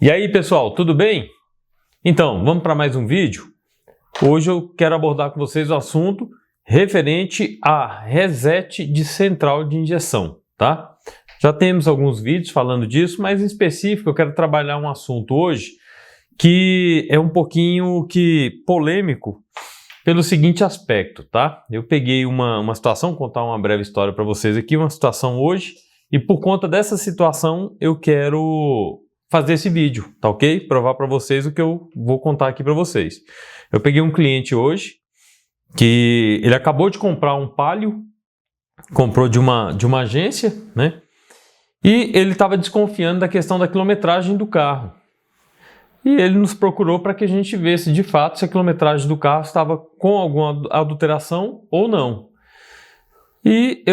E aí pessoal, tudo bem? Então, vamos para mais um vídeo? Hoje eu quero abordar com vocês o assunto referente a reset de central de injeção, tá? Já temos alguns vídeos falando disso, mas em específico eu quero trabalhar um assunto hoje que é um pouquinho polêmico pelo seguinte aspecto, tá? Eu peguei uma situação, contar uma breve história para vocês aqui, uma situação hoje, e por conta dessa situação eu quero fazer esse vídeo, tá ok? Provar para vocês o que eu vou contar aqui para vocês. Eu peguei um cliente hoje que ele acabou de comprar um Palio, comprou de uma agência, né? E ele estava desconfiando da questão da quilometragem do carro. E ele nos procurou para que a gente visse de fato se a quilometragem do carro estava com alguma adulteração ou não. E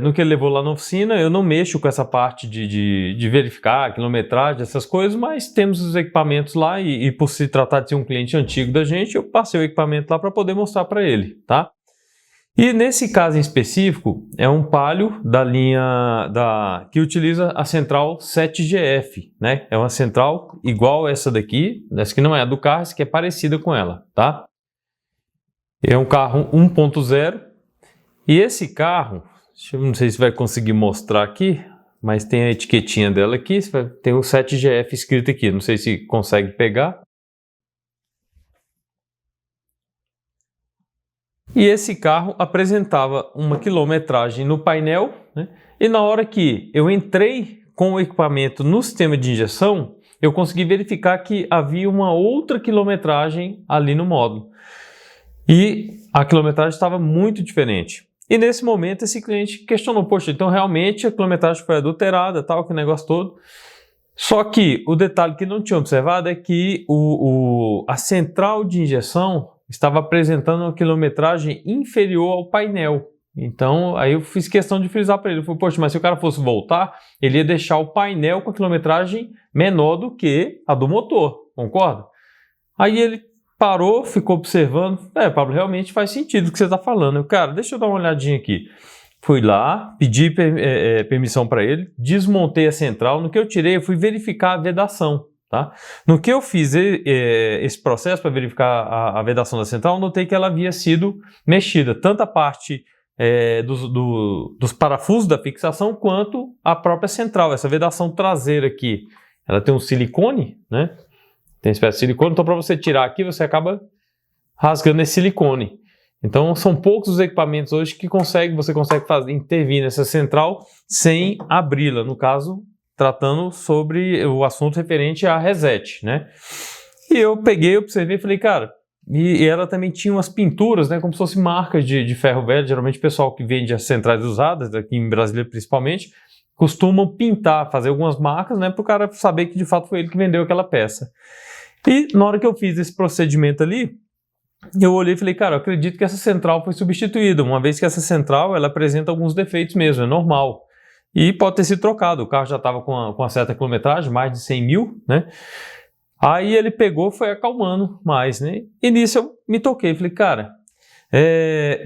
no que ele levou lá na oficina, eu não mexo com essa parte de verificar a quilometragem, essas coisas, mas temos os equipamentos lá e por se tratar de ser um cliente antigo da gente, eu passei o equipamento lá para poder mostrar para ele, tá? E nesse caso em específico, é um Palio da linha que utiliza a central 7GF, né? É uma central igual essa daqui, essa que não é a do carro, essa que é parecida com ela, tá? É um carro 1.0. E esse carro, não sei se vai conseguir mostrar aqui, mas tem a etiquetinha dela aqui, tem o 7GF escrito aqui, não sei se consegue pegar. E esse carro apresentava uma quilometragem no painel, né? E na hora que eu entrei com o equipamento no sistema de injeção, eu consegui verificar que havia uma outra quilometragem ali no módulo. E a quilometragem estava muito diferente. E nesse momento esse cliente questionou, poxa, então realmente a quilometragem foi adulterada, tal, que negócio todo. Só que o detalhe que não tinha observado é que a central de injeção estava apresentando uma quilometragem inferior ao painel. Então aí eu fiz questão de frisar para ele, eu falei, poxa, mas se o cara fosse voltar, ele ia deixar o painel com a quilometragem menor do que a do motor, concorda? Aí ele parou, ficou observando. Pablo, realmente faz sentido o que você está falando. Eu, cara, deixa eu dar uma olhadinha aqui. Fui lá, pedi permissão para ele, desmontei a central. No que eu tirei, eu fui verificar a vedação. Tá? No que eu fiz esse processo para verificar a vedação da central, notei que ela havia sido mexida. Tanto a parte dos parafusos da fixação, quanto a própria central. Essa vedação traseira aqui, ela tem um silicone, né? Tem espécie de silicone, então para você tirar aqui, você acaba rasgando esse silicone. Então são poucos os equipamentos hoje que você consegue intervir nessa central sem abri-la, no caso, tratando sobre o assunto referente a reset, né? E eu peguei, observei e falei, cara, e ela também tinha umas pinturas, né, como se fossem marcas de ferro velho, geralmente o pessoal que vende as centrais usadas, aqui em Brasília principalmente, costumam pintar, fazer algumas marcas, né, para o cara saber que de fato foi ele que vendeu aquela peça. E na hora que eu fiz esse procedimento ali, eu olhei e falei, cara, eu acredito que essa central foi substituída, uma vez que essa central ela apresenta alguns defeitos mesmo, é normal. E pode ter sido trocado, o carro já estava com uma certa quilometragem, mais de 100 mil, né? Aí ele pegou e foi acalmando mais, né? E nisso eu me toquei, falei, cara,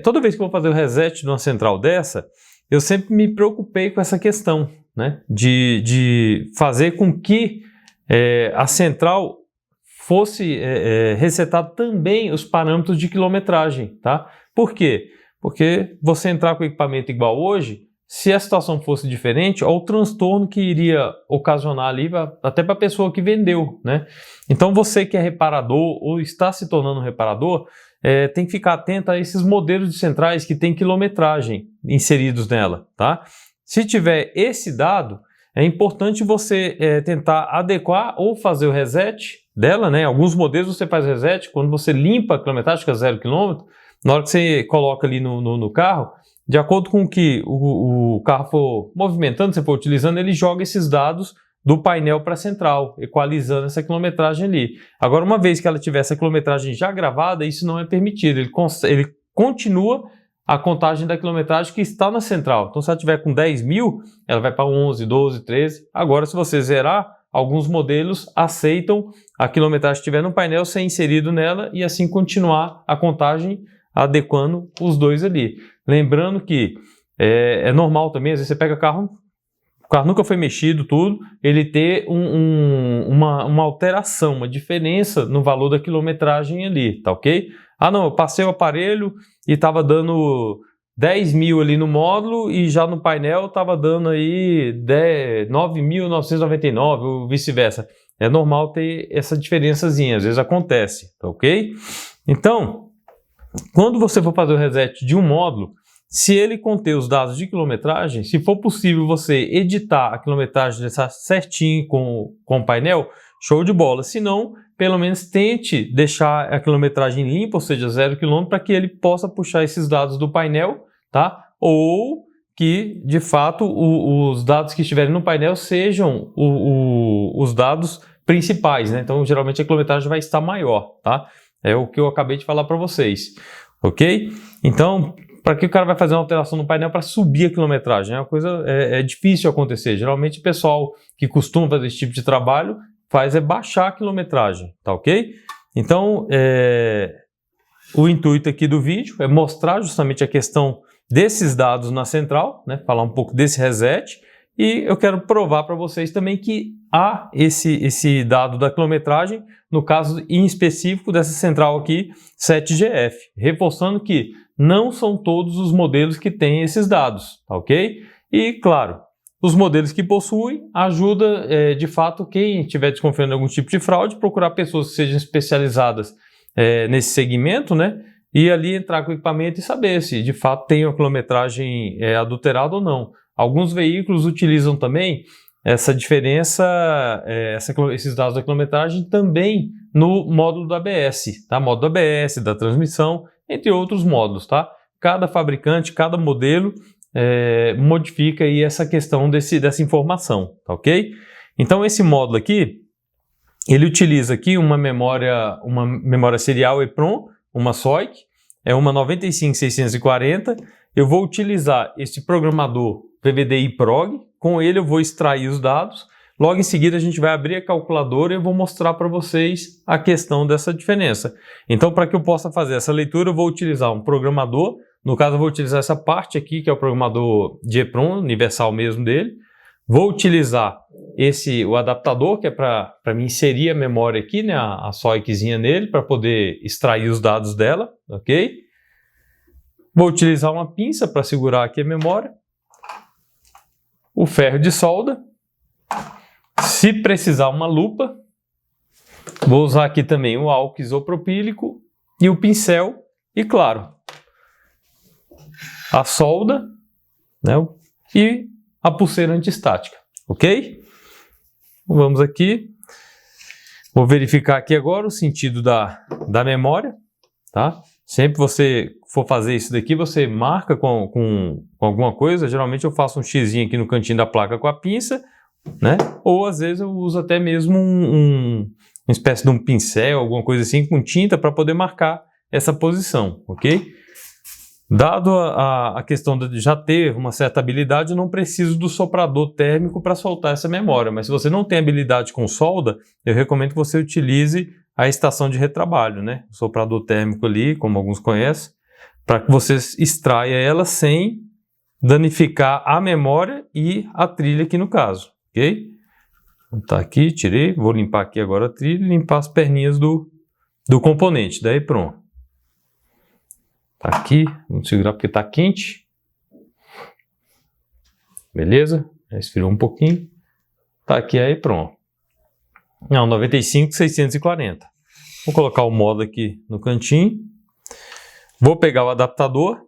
toda vez que eu vou fazer o reset de uma central dessa, eu sempre me preocupei com essa questão, né? De fazer com que a central fosse resetar também os parâmetros de quilometragem, tá? Por quê? Porque você entrar com o equipamento igual hoje, se a situação fosse diferente, olha o transtorno que iria ocasionar ali, até para a pessoa que vendeu, né? Então você que é reparador ou está se tornando um reparador, tem que ficar atento a esses modelos de centrais que tem quilometragem inseridos nela, tá? Se tiver esse dado, é importante você tentar adequar ou fazer o reset dela, né? Alguns modelos você faz o reset, quando você limpa a quilometragem, que é 0 km, na hora que você coloca ali no carro, de acordo com o que o carro for movimentando, você for utilizando, ele joga esses dados do painel para a central, equalizando essa quilometragem ali. Agora, uma vez que ela tiver essa quilometragem já gravada, isso não é permitido, ele continua a contagem da quilometragem que está na central. Então, se ela tiver com 10 mil, ela vai para 11, 12, 13. Agora, se você zerar, alguns modelos aceitam a quilometragem que estiver no painel ser inserido nela e assim continuar a contagem adequando os dois ali. Lembrando que é normal também, às vezes você pega carro o carro nunca foi mexido, tudo, ele ter uma alteração, uma diferença no valor da quilometragem ali, tá ok? Ah não, eu passei o aparelho e estava dando 10 mil ali no módulo e já no painel estava dando aí 9.999 ou vice-versa. É normal ter essa diferençazinha, às vezes acontece, tá ok? Então, quando você for fazer o reset de um módulo, se ele conter os dados de quilometragem, se for possível você editar a quilometragem deixar certinho com o painel, show de bola. Se não, pelo menos tente deixar a quilometragem limpa, ou seja, 0 km, para que ele possa puxar esses dados do painel, tá? Ou que, de fato, os dados que estiverem no painel sejam os dados principais, né? Então, geralmente a quilometragem vai estar maior, tá? É o que eu acabei de falar para vocês, ok? Então, para que o cara vai fazer uma alteração no painel para subir a quilometragem? É uma coisa difícil acontecer. Geralmente o pessoal que costuma fazer esse tipo de trabalho faz baixar a quilometragem, tá ok? Então, o intuito aqui do vídeo é mostrar justamente a questão desses dados na central, né? Falar um pouco desse reset, e eu quero provar para vocês também que há esse dado da quilometragem, no caso em específico dessa central aqui, 7GF, reforçando que não são todos os modelos que têm esses dados, tá ok? E, claro, os modelos que possuem ajuda, de fato, quem estiver desconfiando de algum tipo de fraude, procurar pessoas que sejam especializadas nesse segmento, né? E ali entrar com o equipamento e saber se, de fato, tem uma quilometragem adulterada ou não. Alguns veículos utilizam também essa diferença, esses dados da quilometragem também no módulo do ABS, tá? Módulo do ABS, da transmissão, entre outros módulos, tá? Cada fabricante, cada modelo modifica aí essa questão dessa informação, tá ok? Então esse módulo aqui, ele utiliza aqui uma memória serial EEPROM, uma SOIC, é uma 95640. Eu vou utilizar esse programador VVDI Prog, com ele eu vou extrair os dados. Logo em seguida a gente vai abrir a calculadora e eu vou mostrar para vocês a questão dessa diferença. Então, para que eu possa fazer essa leitura, eu vou utilizar um programador. No caso, eu vou utilizar essa parte aqui, que é o programador de EEPROM, universal mesmo dele. Vou utilizar o adaptador, que é para me inserir a memória aqui, né, a SOICzinha nele, para poder extrair os dados dela, ok? Vou utilizar uma pinça para segurar aqui a memória. O ferro de solda. Se precisar, uma lupa. Vou usar aqui também o álcool isopropílico e o pincel. E, claro, a solda, né, e a pulseira antiestática, ok? Vamos aqui. Vou verificar aqui agora o sentido da memória, tá? Sempre você for fazer isso daqui, você marca com alguma coisa. Geralmente eu faço um xizinho aqui no cantinho da placa com a pinça, né? Ou às vezes eu uso até mesmo uma espécie de um pincel, alguma coisa assim com tinta para poder marcar essa posição, ok? Dado a questão de já ter uma certa habilidade, eu não preciso do soprador térmico para soltar essa memória, mas se você não tem habilidade com solda, eu recomendo que você utilize a estação de retrabalho, né? O soprador térmico ali, como alguns conhecem, para que você extraia ela sem danificar a memória e a trilha aqui no caso, ok? Então, tá aqui, tirei, vou limpar aqui agora a trilha e limpar as perninhas do componente, daí pronto. Tá aqui, vamos segurar porque tá quente. Beleza? Já esfriou um pouquinho. Tá aqui, aí pronto. Não, 95640. Vou colocar o módulo aqui no cantinho. Vou pegar o adaptador.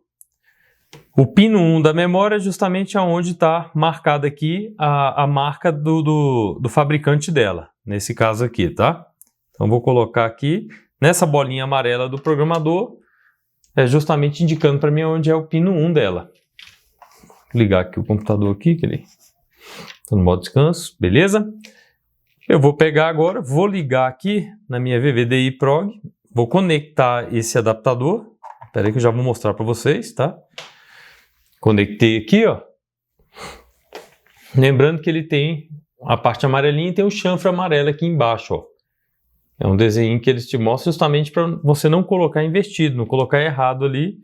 O pino 1 da memória é justamente aonde está marcada aqui a marca do fabricante dela. Nesse caso aqui, tá? Então vou colocar aqui. Nessa bolinha amarela do programador, justamente indicando para mim onde é o pino 1 dela. Vou ligar aqui o computador aqui, que ele está no modo descanso, beleza? Eu vou pegar agora, vou ligar aqui na minha VVDI Prog, vou conectar esse adaptador. Espera aí que eu já vou mostrar para vocês, tá? Conectei aqui, ó. Lembrando que ele tem a parte amarelinha e tem o chanfre amarelo aqui embaixo, ó. É um desenho que eles te mostram justamente para você não colocar invertido, não colocar errado ali,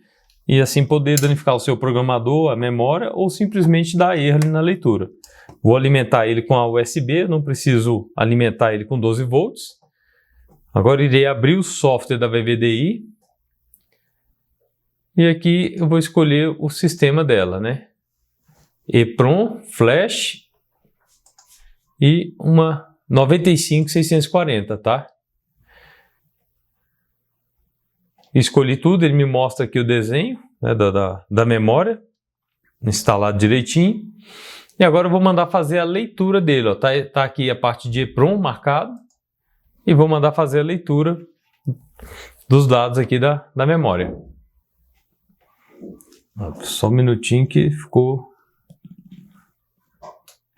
e assim poder danificar o seu programador, a memória, ou simplesmente dar erro ali na leitura. Vou alimentar ele com a USB, não preciso alimentar ele com 12 volts. Agora irei abrir o software da VVDI. E aqui eu vou escolher o sistema dela, né? EEPROM, Flash e uma 95640, tá? Escolhi tudo, ele me mostra aqui o desenho, né, da memória, instalado direitinho. E agora eu vou mandar fazer a leitura dele, ó. Tá aqui a parte de EEPROM marcado. E vou mandar fazer a leitura dos dados aqui da memória. Só um minutinho que ficou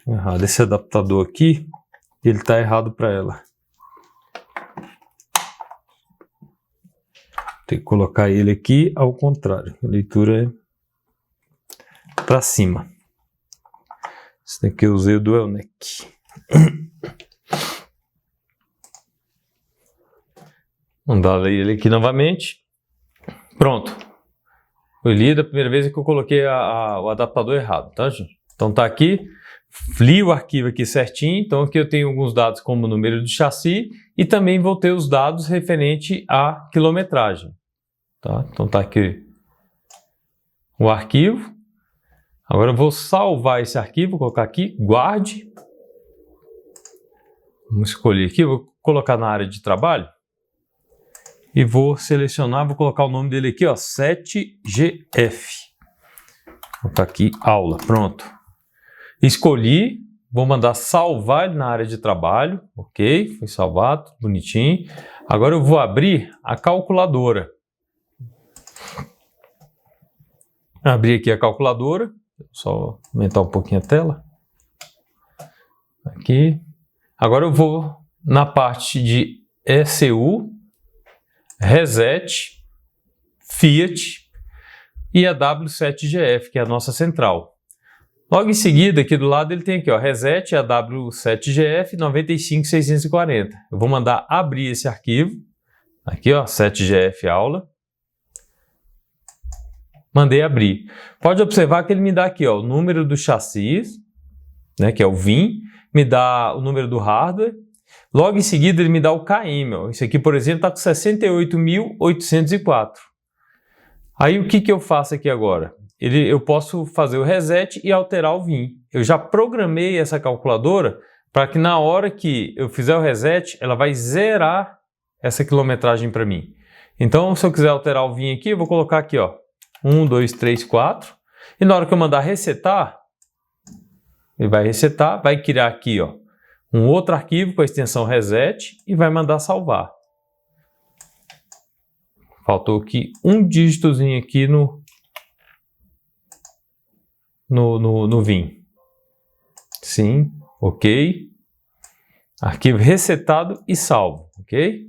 errado. Esse adaptador aqui, ele está errado para ela. Tem que colocar ele aqui ao contrário. A leitura é para cima. Esse daqui eu usei o DualNec. Mandar ler ele aqui novamente. Pronto. Foi lido a primeira vez que eu coloquei o adaptador errado, tá, gente? Então tá aqui. Li o arquivo aqui certinho. Então aqui eu tenho alguns dados como o número do chassi e também vou ter os dados referente à quilometragem. Tá? Então tá aqui o arquivo. Agora eu vou salvar esse arquivo, vou colocar aqui, guarde. Vamos escolher aqui, vou colocar na área de trabalho. E vou selecionar, vou colocar o nome dele aqui, ó, 7GF. Vou botar aqui, aula, pronto. Escolhi, vou mandar salvar ele na área de trabalho, ok, foi salvado, bonitinho. Agora eu vou abrir a calculadora. Abri aqui a calculadora, só aumentar um pouquinho a tela. Aqui. Agora eu vou na parte de ECU, Reset, Fiat e a W7GF, que é a nossa central. Logo em seguida, aqui do lado ele tem aqui, ó, Reset, a W7GF 95640. Eu vou mandar abrir esse arquivo, aqui ó, 7GF aula. Mandei abrir. Pode observar que ele me dá aqui ó, o número do chassi, né, que é o VIN, me dá o número do hardware. Logo em seguida ele me dá o KM. Ó. Esse aqui, por exemplo, está com 68.804. Aí o que eu faço aqui agora? Eu posso fazer o reset e alterar o VIN. Eu já programei essa calculadora para que na hora que eu fizer o reset, ela vai zerar essa quilometragem para mim. Então, se eu quiser alterar o VIN aqui, eu vou colocar aqui, ó, 1, 2, 3, 4. E na hora que eu mandar resetar, ele vai resetar, vai criar aqui, ó, um outro arquivo com a extensão reset e vai mandar salvar. Faltou aqui um dígitozinho aqui no VIN. Sim, ok. Arquivo resetado e salvo, ok?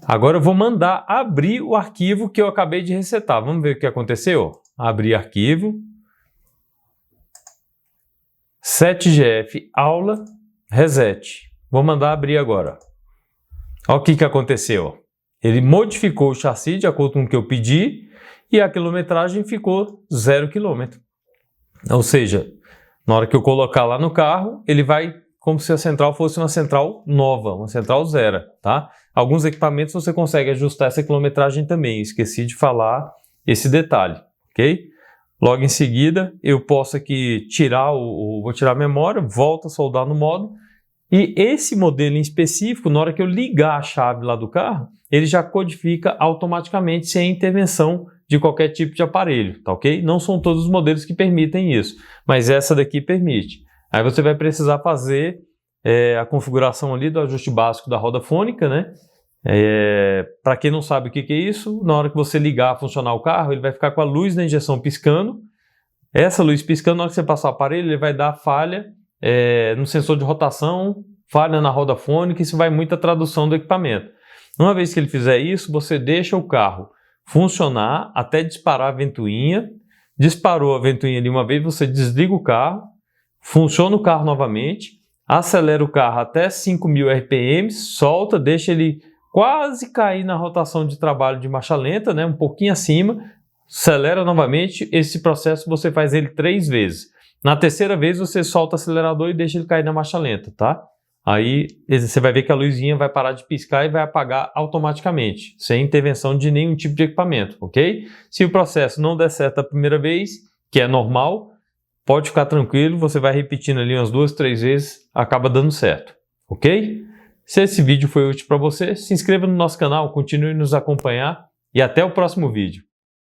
Agora eu vou mandar abrir o arquivo que eu acabei de resetar. Vamos ver o que aconteceu? Abrir arquivo. 7GF aula reset. Vou mandar abrir agora. Olha o que aconteceu. Ele modificou o chassi de acordo com o que eu pedi e a quilometragem ficou 0 km. Ou seja, na hora que eu colocar lá no carro, ele vai como se a central fosse uma central nova, uma central zero, tá? Alguns equipamentos você consegue ajustar essa quilometragem também. Esqueci de falar esse detalhe, ok? Logo em seguida, eu posso aqui vou tirar a memória, volto a soldar no modo. E esse modelo em específico, na hora que eu ligar a chave lá do carro, ele já codifica automaticamente sem intervenção de qualquer tipo de aparelho, tá ok? Não são todos os modelos que permitem isso, mas essa daqui permite. Aí você vai precisar fazer a configuração ali do ajuste básico da roda fônica, né? Para quem não sabe o que é isso, na hora que você ligar a funcionar o carro, ele vai ficar com a luz da injeção piscando. Essa luz piscando, na hora que você passar o aparelho, ele vai dar falha no sensor de rotação, falha na roda fônica, isso vai muita tradução do equipamento. Uma vez que ele fizer isso, você deixa o carro funcionar até disparar a ventoinha. Disparou a ventoinha ali uma vez, você desliga o carro, funciona o carro novamente, acelera o carro até 5.000 RPM, solta, deixa ele quase cair na rotação de trabalho de marcha lenta, né, um pouquinho acima, acelera novamente. Esse processo você faz ele 3 vezes. Na terceira vez você solta o acelerador e deixa ele cair na marcha lenta, tá? Aí você vai ver que a luzinha vai parar de piscar e vai apagar automaticamente, sem intervenção de nenhum tipo de equipamento, ok? Se o processo não der certo a primeira vez, que é normal, pode ficar tranquilo, você vai repetindo ali umas 2, 3 vezes, acaba dando certo, ok? Se esse vídeo foi útil para você, se inscreva no nosso canal, continue nos acompanhar e até o próximo vídeo.